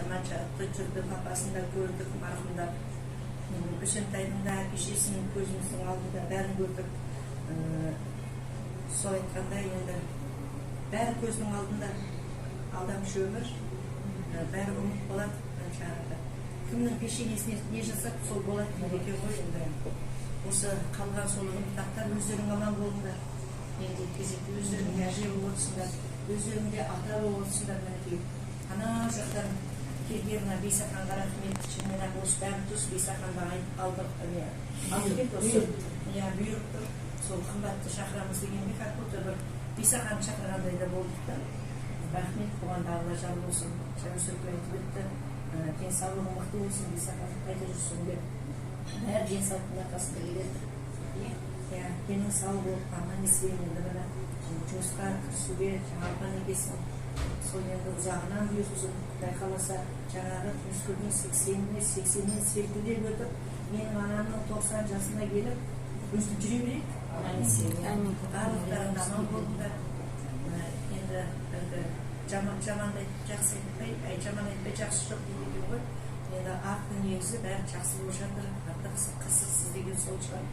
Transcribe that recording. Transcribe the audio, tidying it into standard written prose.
манча жүрдік, апасын да көрдік, марқұмда Үсентайдың да әке-шесінің көзіміздің алдында бәрін көрдік. Сол айтқандай енді бәрі көздің алдында алдамшы өмір, бәрі ұмыт болады. Кімнің пешенесіне не жасап, сол болады екен ғой енді. Осы қалған сол ұмытақтар өздерің аман болыңдар. Енді кезекте өздерің әже болып отырсыңдар, өздерің де ата болып отырсыңдар. Мінекей ана жақтан келген мына Бейсақанға рахмет. Шынымен ақ осы бәрі тұс Бейсақанға алдық еді осы. Бұйырып тұр, сол қымбатты шақырамыз дегенде как будто бір Бейсақанды шақырғандай да болдық та. Рахмет, бұған да Алла жар болсын. Жаңа сөйтіп айтып өтті. Денсаулығың мықты болсын, Бейсақан қайда жүрсің деп. Бәрі денсаулықтың арқасында келеді. Денің сау болып, аман есен енді мына жұмысқа кірісуге алған екесің. Сол енді ұзағынан бұйырсын, Құдай қаласа жаңағы Түнскүлдің 80-нен серпілдеп өтіп, менің анамның 90 жасына келіп өстіп жүре берейік. Аман есен. Барлықтарың аман болыңдар. Енді жамандай жақсы айтпай, жаман айтпай жақсы жоқ дейді ғой. Енді ақ дүниесі бәрі жақсы болып жатыр. Артық қысықсыз деген сол шығар.